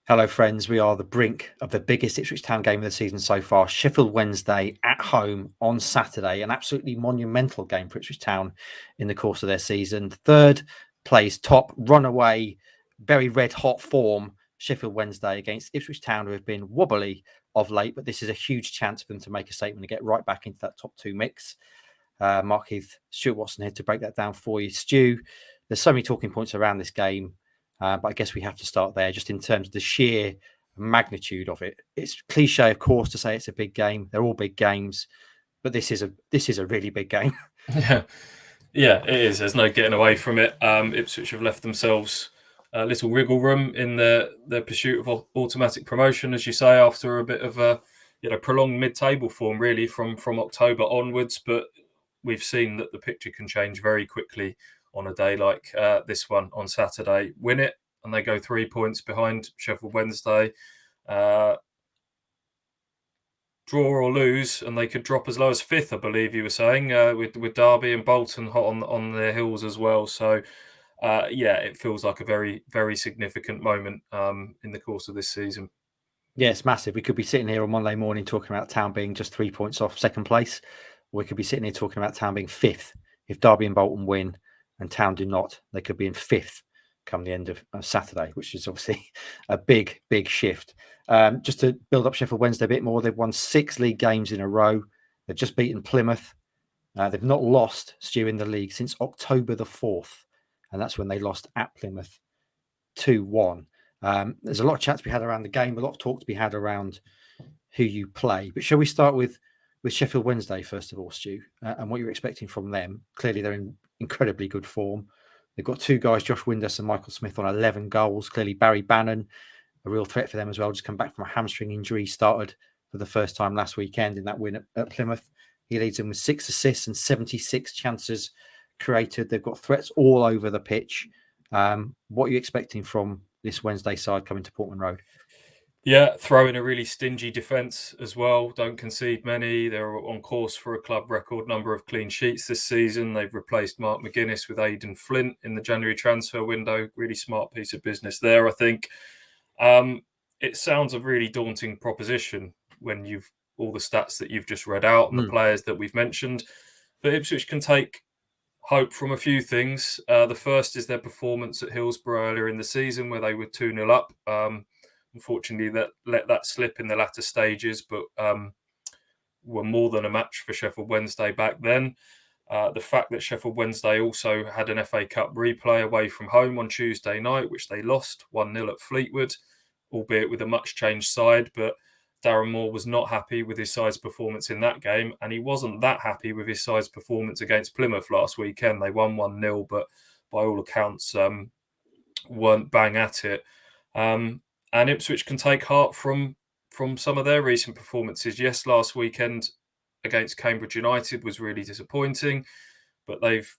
Hello, friends. We are the brink of the biggest Ipswich Town game of the season so far. Sheffield Wednesday at home on Saturday. An absolutely monumental game for Ipswich Town in the course of their season. Third plays top, runaway, very red-hot form. Sheffield Wednesday against Ipswich Town, who have been wobbly of late, but this is a huge chance for them to make a statement and get right back into that top two mix. Mark, Heath, Stuart Watson here to break that down for you. Stu, there's so many talking points around this game. But I guess we have to start there just in terms of the sheer magnitude of it. It's cliche, of course, to say it's a big game. They're all big games, but this is a really big game. Yeah, it is. There's no getting away from it. Ipswich have left themselves a little wriggle room in their pursuit of automatic promotion, as you say, after a bit of a prolonged mid-table form, really, from October onwards. But we've seen that the picture can change very quickly on a day like this one on Saturday. Win it, and they go 3 points behind Sheffield Wednesday. Draw or lose, and they could drop as low as fifth, I believe you were saying, with Derby and Bolton hot on their heels as well. So, it feels like a very, very significant moment in the course of this season. Yeah, it's massive. We could be sitting here on Monday morning talking about Town being just 3 points off second place. Or we could be sitting here talking about Town being fifth. If Derby and Bolton win and Town do not, they could be in fifth come the end of Saturday, which is obviously a big, big shift. Just to build up Sheffield Wednesday a bit more, they've won 6 league games in a row. They've just beaten Plymouth. They've not lost, Stu, in the league since October the 4th. And that's when they lost at Plymouth 2-1. There's a lot of chat to be had around the game, a lot of talk to be had around who you play. But shall we start with Sheffield Wednesday, first of all, Stu, and what you're expecting from them? Clearly, they're in incredibly good form. They've got 2 guys, Josh Windus and Michael Smith, on 11 goals. Clearly, Barry Bannon, a real threat for them as well, just come back from a hamstring injury, started for the first time last weekend in that win at Plymouth. He leads them with 6 assists and 76 chances created. They've got threats all over the pitch. What are you expecting from this Wednesday side coming to Portman Road? Yeah, throw in a really stingy defence as well. Don't concede many. They're on course for a club record number of clean sheets this season. They've replaced Mark McGuinness with Aidan Flint in the January transfer window. Really smart piece of business there, I think. It sounds a really daunting proposition when you've all the stats that you've just read out and the players that we've mentioned. But Ipswich can take hope from a few things. The first is their performance at Hillsborough earlier in the season, where they were 2-0 up. Unfortunately, that let that slip in the latter stages, but were more than a match for Sheffield Wednesday back then. The fact that Sheffield Wednesday also had an FA Cup replay away from home on Tuesday night, which they lost 1-0 at Fleetwood, albeit with a much changed side. But Darren Moore was not happy with his side's performance in that game, and he wasn't that happy with his side's performance against Plymouth last weekend. They won 1-0, but by all accounts weren't bang at it. And Ipswich can take heart from some of their recent performances. Yes, last weekend against Cambridge United was really disappointing, but they've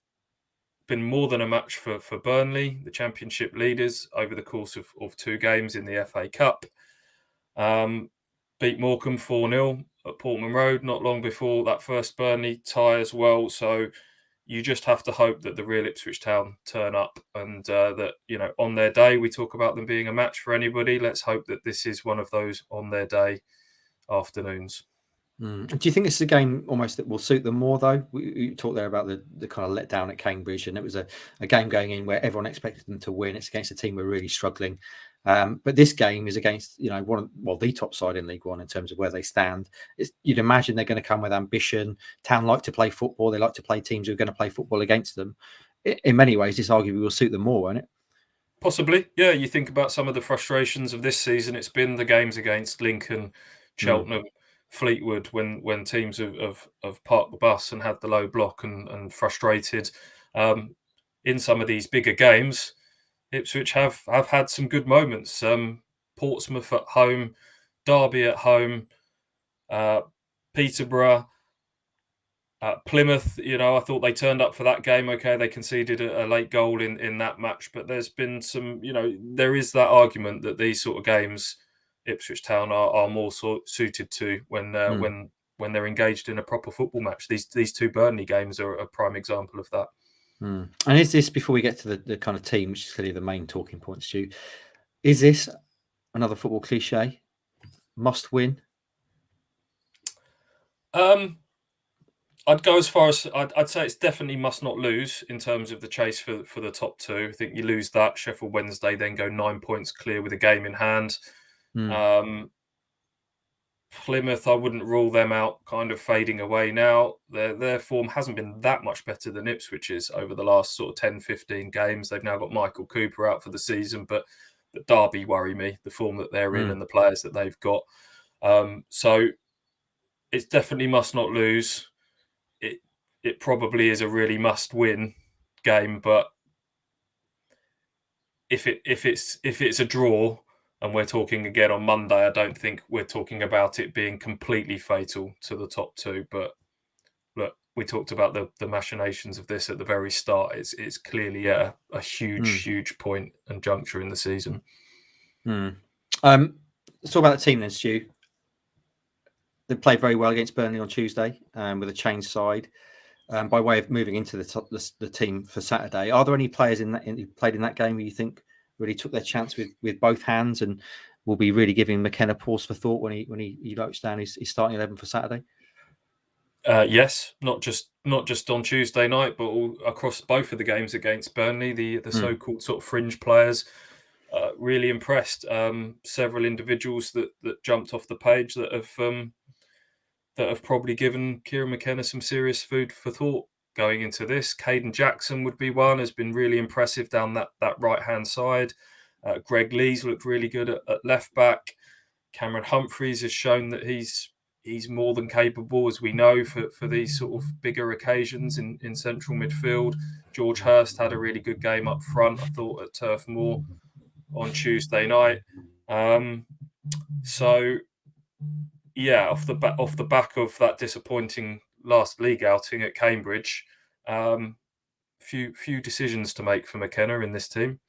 been more than a match for Burnley, the championship leaders, over the course of 2 games in the FA Cup. Beat Morecambe 4-0 at Portman Road not long before that first Burnley tie as well. So you just have to hope that the real Ipswich Town turn up and that, on their day, we talk about them being a match for anybody. Let's hope that this is one of those on their day afternoons. Do you think it's a game almost that will suit them more, though? We talked there about the kind of letdown at Cambridge, and it was a game going in where everyone expected them to win. It's against a team we're really struggling. But this game is against, the top side in League One in terms of where they stand. You'd imagine they're going to come with ambition. Town like to play football. They like to play teams who are going to play football against them. In many ways, this arguably will suit them more, won't it? Possibly, yeah. You think about some of the frustrations of this season. It's been the games against Lincoln, Cheltenham, Fleetwood, when teams have parked the bus and had the low block and frustrated. In some of these bigger games, Ipswich have had some good moments. Portsmouth at home, Derby at home, Peterborough, Plymouth. I thought they turned up for that game. Okay, they conceded a late goal in that match, but there's been some. There is that argument that these sort of games, Ipswich Town are more suited to when they're engaged in a proper football match. These 2 Burnley games are a prime example of that. And is this, before we get to the kind of team, which is clearly the main talking point, Stu, is this Another football cliche. Must win. I'd go as far as I'd say it's definitely must not lose in terms of the chase for the top two. I think you lose that, Sheffield Wednesday then go 9 points clear with a game in hand. Plymouth, I wouldn't rule them out kind of fading away now. Their form hasn't been that much better than Ipswich's over the last sort of 10, 15 games. They've now got Michael Cooper out for the season, but Derby worry me, the form that they're in and the players that they've got. So it's definitely must not lose. It probably is a really must win game, but if it's a draw and we're talking again on Monday, I don't think we're talking about it being completely fatal to the top two. But look, we talked about the machinations of this at the very start. It's clearly a huge point and juncture in the season. Let's talk about the team then, Stu. They played very well against Burnley on Tuesday with a changed side. By way of moving into the team for Saturday, are there any players who played in that game who you think really took their chance with both hands and will be really giving McKenna pause for thought when he votes down his starting 11 for Saturday? Yes, not just on Tuesday night, but all across both of the games against Burnley. The so-called sort of fringe players really impressed. Several individuals that jumped off the page that have probably given Kieran McKenna some serious food for thought going into this. Caden Jackson would be one, has been really impressive down that right-hand side. Greg Lees looked really good at left back. Cameron Humphreys has shown that he's more than capable, as we know, for these sort of bigger occasions in central midfield. George Hurst had a really good game up front, I thought, at Turf Moor on Tuesday night. So yeah, off the back of that disappointing last league outing at Cambridge, few decisions to make for McKenna in this team.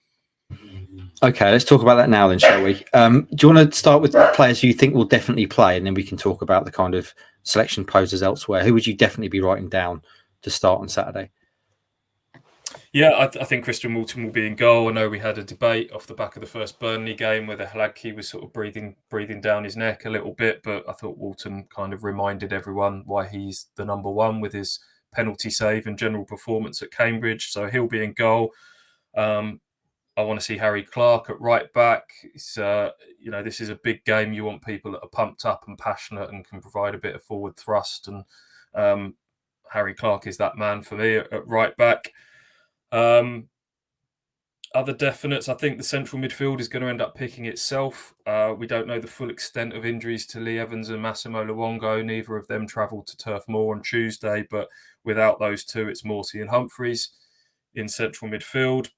Okay, let's talk about that now then, shall we? Do you want to start with the players you think will definitely play, and then we can talk about the kind of selection poses elsewhere? Who would you definitely be writing down to start on Saturday? Yeah, I think Christian Walton will be in goal. I know we had a debate off the back of the first Burnley game where the Halagki was sort of breathing down his neck a little bit, but I thought Walton kind of reminded everyone why he's the number one with his penalty save and general performance at Cambridge. So he'll be in goal. I want to see Harry Clark at right back. It's, this is a big game. You want people that are pumped up and passionate and can provide a bit of forward thrust. And Harry Clark is that man for me at right back. Other definites, I think the central midfield is going to end up picking itself. We don't know the full extent of injuries to Lee Evans and Massimo Luongo. Neither of them travelled to Turf Moor on Tuesday, but without those two, it's Morsey and Humphreys in central midfield.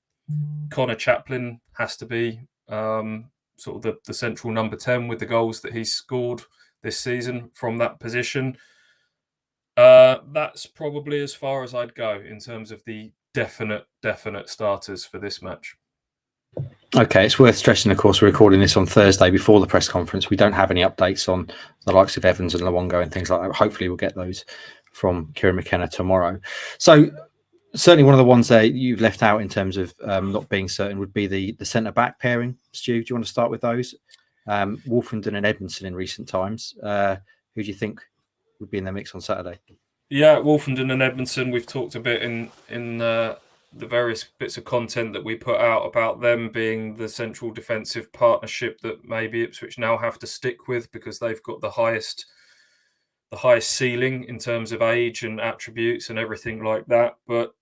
Connor Chaplin has to be sort of the central number 10 with the goals that he's scored this season from that position. That's probably as far as I'd go in terms of the definite starters for this match. Okay, it's worth stressing, of course, we're recording this on Thursday before the press conference. We don't have any updates on the likes of Evans and Luongo and things like that. Hopefully we'll get those from Kieran McKenna tomorrow. So certainly one of the ones that you've left out in terms of not being certain would be the centre-back pairing. Stu, do you want to start with those? Wolfenden and Edmondson in recent times. Who do you think would be in the mix on Saturday? Yeah, Wolfenden and Edmondson, we've talked a bit in the various bits of content that we put out about them being the central defensive partnership that maybe Ipswich now have to stick with because they've got the highest ceiling in terms of age and attributes and everything like that. But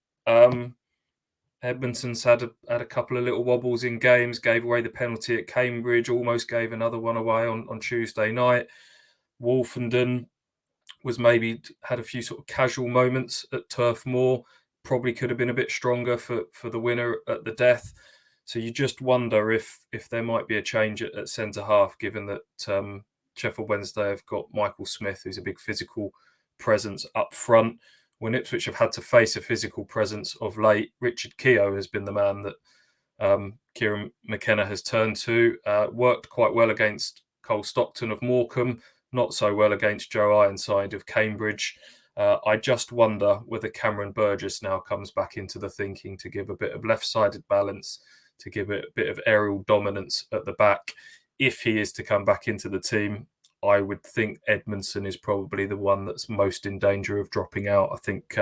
Edmondson's had a couple of little wobbles in games, gave away the penalty at Cambridge, almost gave another one away on Tuesday night. Wolfenden was maybe had a few sort of casual moments at Turf Moor, probably could have been a bit stronger for the winner at the death. So you just wonder if there might be a change at centre half, given that Sheffield Wednesday have got Michael Smith, who's a big physical presence up front. When Ipswich have had to face a physical presence of late, Richard Keogh has been the man that Kieran McKenna has turned to. Worked quite well against Cole Stockton of Morecambe, not so well against Joe Ironside of Cambridge. I just wonder whether Cameron Burgess now comes back into the thinking to give a bit of left-sided balance, to give it a bit of aerial dominance at the back. if he is to come back into the team, I would think Edmondson is probably the one that's most in danger of dropping out. I think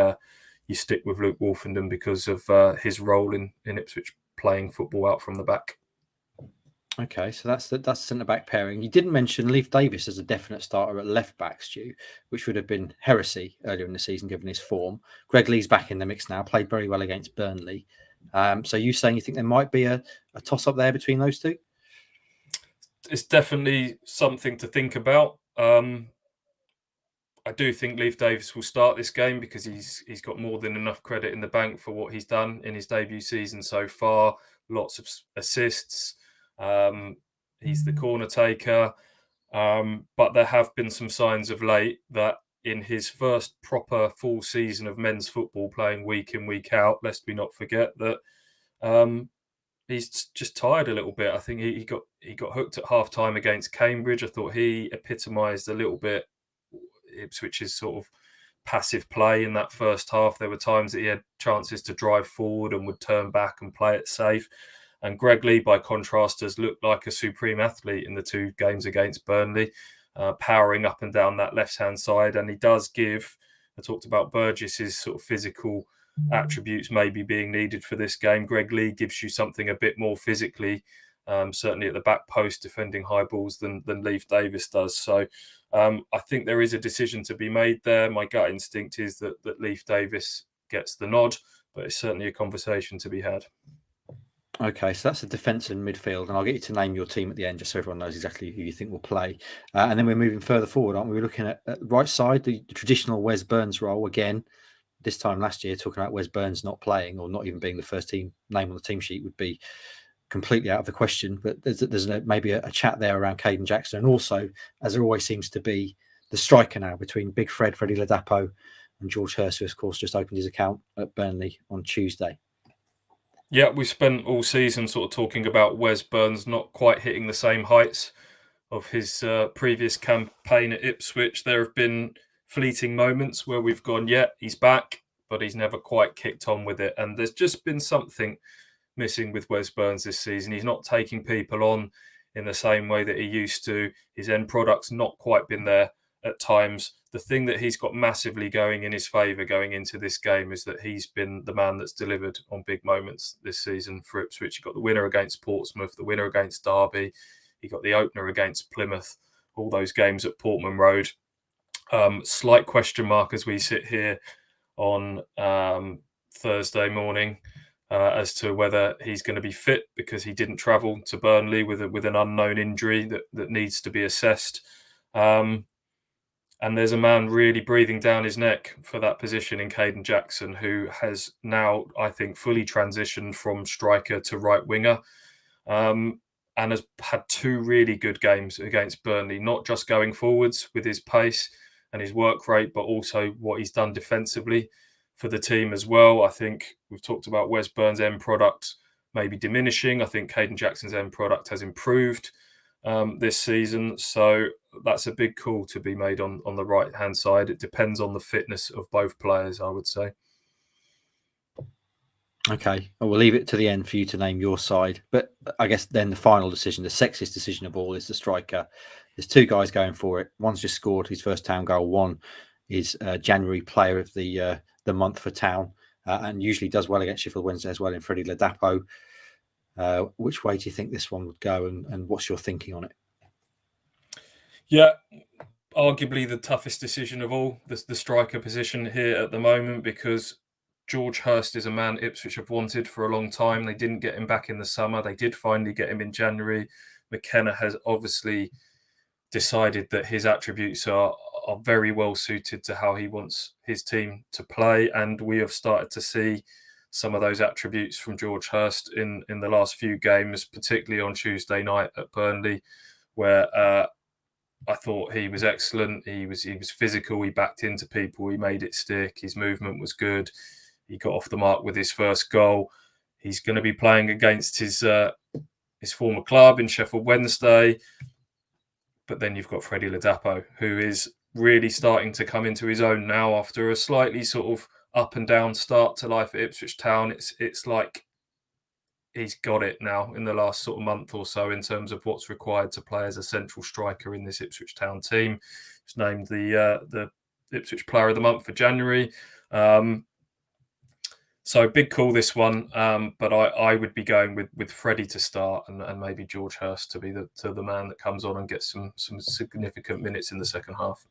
you stick with Luke Wolfenden because of his role in Ipswich playing football out from the back. Okay, so that's centre-back pairing. You didn't mention Leif Davis as a definite starter at left-back, Stu, which would have been heresy earlier in the season given his form. Greg Lee's back in the mix now, played very well against Burnley. So you saying you think there might be a toss-up there between those two? It's definitely something to think about. I do think Leif Davis will start this game because he's got more than enough credit in the bank for what he's done in his debut season so far. Lots of assists. He's the corner taker. But there have been some signs of late that in his first proper full season of men's football, playing week in, week out, lest we not forget that he's just tired a little bit. I think he got hooked at half time against Cambridge. I thought he epitomised a little bit Ipswich's sort of passive play in that first half. There were times that he had chances to drive forward and would turn back and play it safe. And Greg Lee, by contrast, has looked like a supreme athlete in the two games against Burnley, powering up and down that left-hand side. And he does give, I talked about Burgess's sort of physical attributes maybe being needed for this game. Greg Lee gives you something a bit more physically, certainly at the back post, defending high balls than Leif Davis does. So I think there is a decision to be made there. My gut instinct is that Leif Davis gets the nod, but it's certainly a conversation to be had. Okay, so that's the defence and midfield, and I'll get you to name your team at the end just so everyone knows exactly who you think will play. And then we're moving further forward, aren't we? We're looking at the right side, the traditional Wes Burns role again. This time last year, talking about Wes Burns not playing or not even being the first team name on the team sheet would be completely out of the question. But there's maybe a chat there around Caden Jackson, and also, as there always seems to be, the striker now between Big Freddie Ladapo and George Hurst, who of course just opened his account at Burnley on Tuesday. Yeah, we spent all season sort of talking about Wes Burns not quite hitting the same heights of his previous campaign at Ipswich. There have been fleeting moments where we've gone, yeah, he's back, but he's never quite kicked on with it. And there's just been something missing with Wes Burns this season. He's not taking people on in the same way that he used to. His end product's not quite been there at times. The thing that he's got massively going in his favour going into this game is that he's been the man that's delivered on big moments this season for Ipswich. He got the winner against Portsmouth, the winner against Derby. He got the opener against Plymouth, all those games at Portman Road. Slight question mark as we sit here on Thursday morning as to whether he's going to be fit because he didn't travel to Burnley with an unknown injury that needs to be assessed. And there's a man really breathing down his neck for that position in Caden Jackson, who has now, I think, fully transitioned from striker to right winger. And has had two really good games against Burnley, not just going forwards with his pace and his work rate, but also what he's done defensively for the team as well. I think we've talked about Wes Burns' end product maybe diminishing. I think Caden Jackson's end product has improved this season. So that's a big call to be made on the right-hand side. It depends on the fitness of both players, I would say. Okay, well, we'll leave it to the end for you to name your side. But I guess then the final decision, the sexiest decision of all, is the striker. There's two guys going for it. One's just scored his first Town goal. One is January Player of the month for Town, and usually does well against Sheffield Wednesday as well in Freddie Ladapo. Which way do you think this one would go, and what's your thinking on it? Yeah, arguably the toughest decision of all, the striker position here at the moment, because George Hurst is a man Ipswich have wanted for a long time. They didn't get him back in the summer. They did finally get him in January. McKenna has obviously decided that his attributes are very well suited to how he wants his team to play. And we have started to see some of those attributes from George Hurst in the last few games, particularly on Tuesday night at Burnley, where I thought he was excellent. He was physical. He backed into people. He made it stick. His movement was good. He got off the mark with his first goal. He's going to be playing against his former club in Sheffield Wednesday. But then you've got Freddie Ladapo, who is really starting to come into his own now after a slightly sort of up and down start to life at Ipswich Town. It's like he's got it now in the last sort of month or so in terms of what's required to play as a central striker in this Ipswich Town team. He's named the Ipswich Player of the Month for January. So big call this one, but I would be going with Freddie to start and maybe George Hurst to be the man that comes on and gets some significant minutes in the second half.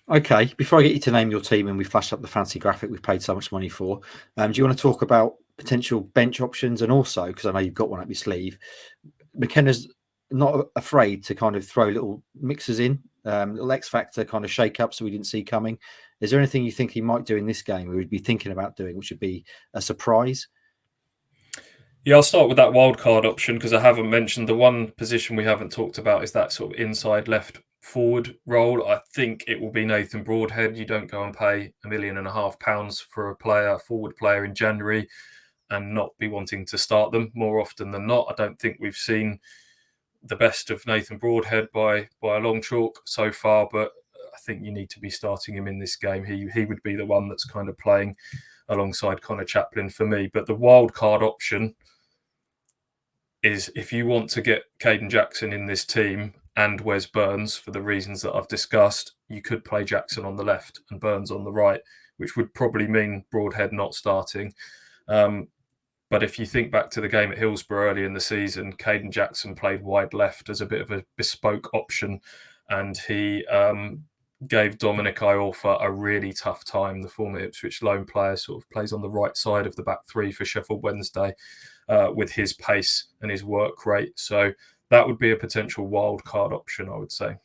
Okay, before I get you to name your team and we flash up the fancy graphic we've paid so much money for, do you want to talk about potential bench options? And also, because I know you've got one up your sleeve, McKenna's not afraid to kind of throw little mixers in, little X factor kind of shake ups that we didn't see coming. Is there anything you think he might do in this game we would be thinking about doing, which would be a surprise? Yeah, I'll start with that wildcard option because I haven't mentioned the one position we haven't talked about is that sort of inside left forward role. I think it will be Nathan Broadhead. You don't go and pay £1.5 million for a forward player in January and not be wanting to start them more often than not. I don't think we've seen the best of Nathan Broadhead by a long chalk so far, but I think you need to be starting him in this game. He would be the one that's kind of playing alongside Connor Chaplin for me. But the wild card option is if you want to get Caden Jackson in this team and Wes Burns for the reasons that I've discussed, you could play Jackson on the left and Burns on the right, which would probably mean Broadhead not starting. But if you think back to the game at Hillsborough early in the season, Caden Jackson played wide left as a bit of a bespoke option, and he gave Dominic Iorfa a really tough time. The former Ipswich loan player sort of plays on the right side of the back three for Sheffield Wednesday with his pace and his work rate. So that would be a potential wild card option, I would say.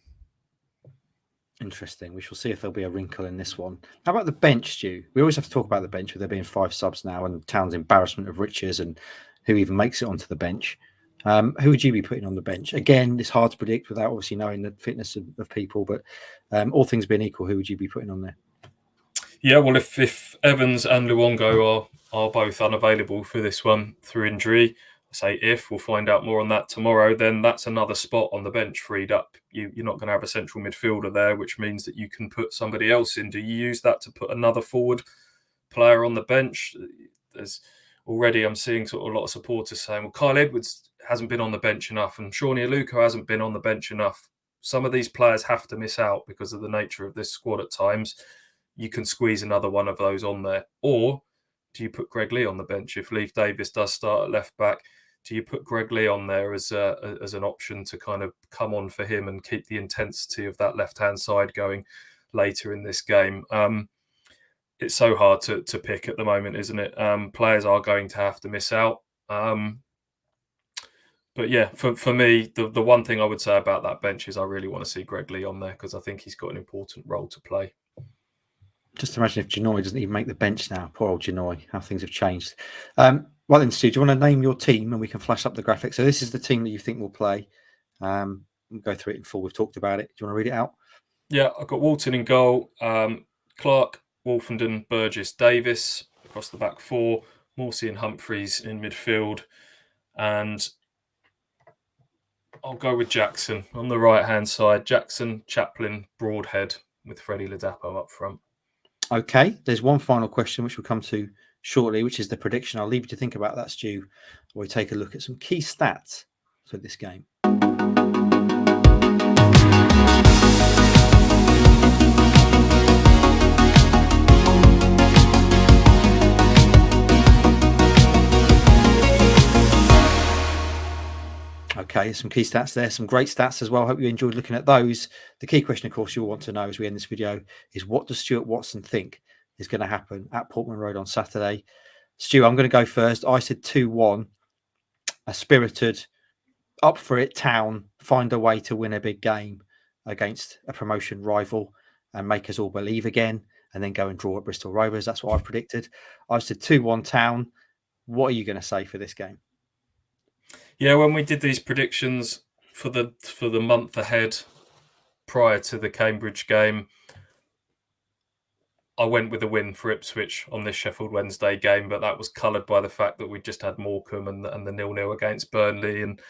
Interesting. We shall see if there'll be a wrinkle in this one. How about the bench, Stu? We always have to talk about the bench with there being 5 subs now and Town's embarrassment of riches and who even makes it onto the bench. Who would you be putting on the bench? Again, it's hard to predict without obviously knowing the fitness of people, but all things being equal, who would you be putting on there? Yeah, well, if Evans and Luongo are both unavailable for this one through injury, say if, we'll find out more on that tomorrow, then that's another spot on the bench freed up. You're not going to have a central midfielder there, which means that you can put somebody else in. Do you use that to put another forward player on the bench? There's already, I'm seeing sort of a lot of supporters saying, well, Kyle Edwards hasn't been on the bench enough and Shawnee Aluko hasn't been on the bench enough. Some of these players have to miss out because of the nature of this squad at times. You can squeeze another one of those on there. Or do you put Greg Lee on the bench? If Leif Davis does start at left back, do you put Greg Lee on there as an option to kind of come on for him and keep the intensity of that left-hand side going later in this game? It's so hard to pick at the moment, isn't it? Players are going to have to miss out. But yeah, for me, the one thing I would say about that bench is I really want to see Greg Lee on there because I think he's got an important role to play. Just imagine if Genoy doesn't even make the bench now. Poor old Genoy, how things have changed. Well then, Stu, do you want to name your team and we can flash up the graphic? So this is the team that you think will play. We'll go through it in full. We've talked about it. Do you want to read it out? Yeah, I've got Walton in goal, Clark, Wolfenden, Burgess, Davis across the back four, Morsey and Humphreys in midfield, and I'll go with Jackson on the right-hand side. Jackson, Chaplin, Broadhead with Freddie Ladapo up front. Okay, there's one final question which we'll come to shortly, which is the prediction. I'll leave you to think about that, Stu, while we take a look at some key stats for this game. Okay, some key stats there, some great stats as well. Hope you enjoyed looking at those. The key question, of course, you'll want to know as we end this video is what does Stuart Watson think is going to happen at Portman Road on Saturday? Stu, I'm going to go first. I said 2-1, a spirited, up for it Town, find a way to win a big game against a promotion rival and make us all believe again and then go and draw at Bristol Rovers. That's what I've predicted. I said 2-1 Town. What are you going to say for this game? Yeah, when we did these predictions for the month ahead prior to the Cambridge game, I went with a win for Ipswich on this Sheffield Wednesday game, but that was coloured by the fact that we just had Morecambe and the 0-0 against Burnley. And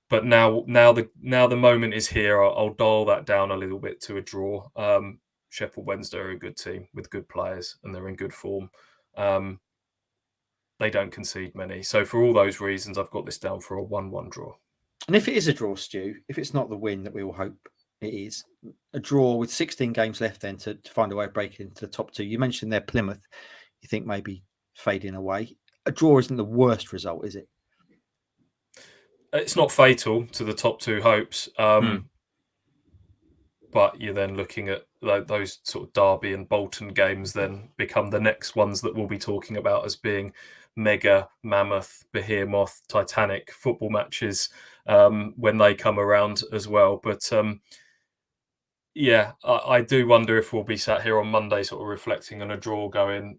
but now the moment is here. I'll dial that down a little bit to a draw. Sheffield Wednesday are a good team with good players and they're in good form. they don't concede many. So for all those reasons, I've got this down for a 1-1 draw. And if it is a draw, Stu, if it's not the win that we all hope it is, a draw with 16 games left then to find a way of breaking into the top 2. You mentioned there Plymouth, you think maybe fading away. A draw isn't the worst result, is it? It's not fatal to the top 2 hopes. But you're then looking at those sort of Derby and Bolton games then become the next ones that we'll be talking about as being mega, mammoth, behemoth, titanic football matches when they come around as well. But I do wonder if we'll be sat here on Monday sort of reflecting on a draw going,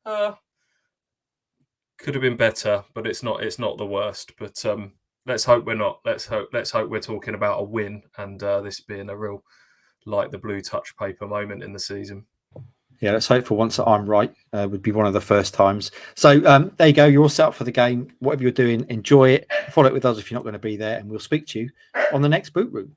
could have been better, but it's not the worst. But let's hope we're not. Let's hope we're talking about a win and this being a real like the blue touch paper moment in the season. Yeah, let's hope for once that I'm right. Would be one of the first times. So there you go. You're all set up for the game. Whatever you're doing, enjoy it. Follow it with us if you're not going to be there, and we'll speak to you on the next Boot Room.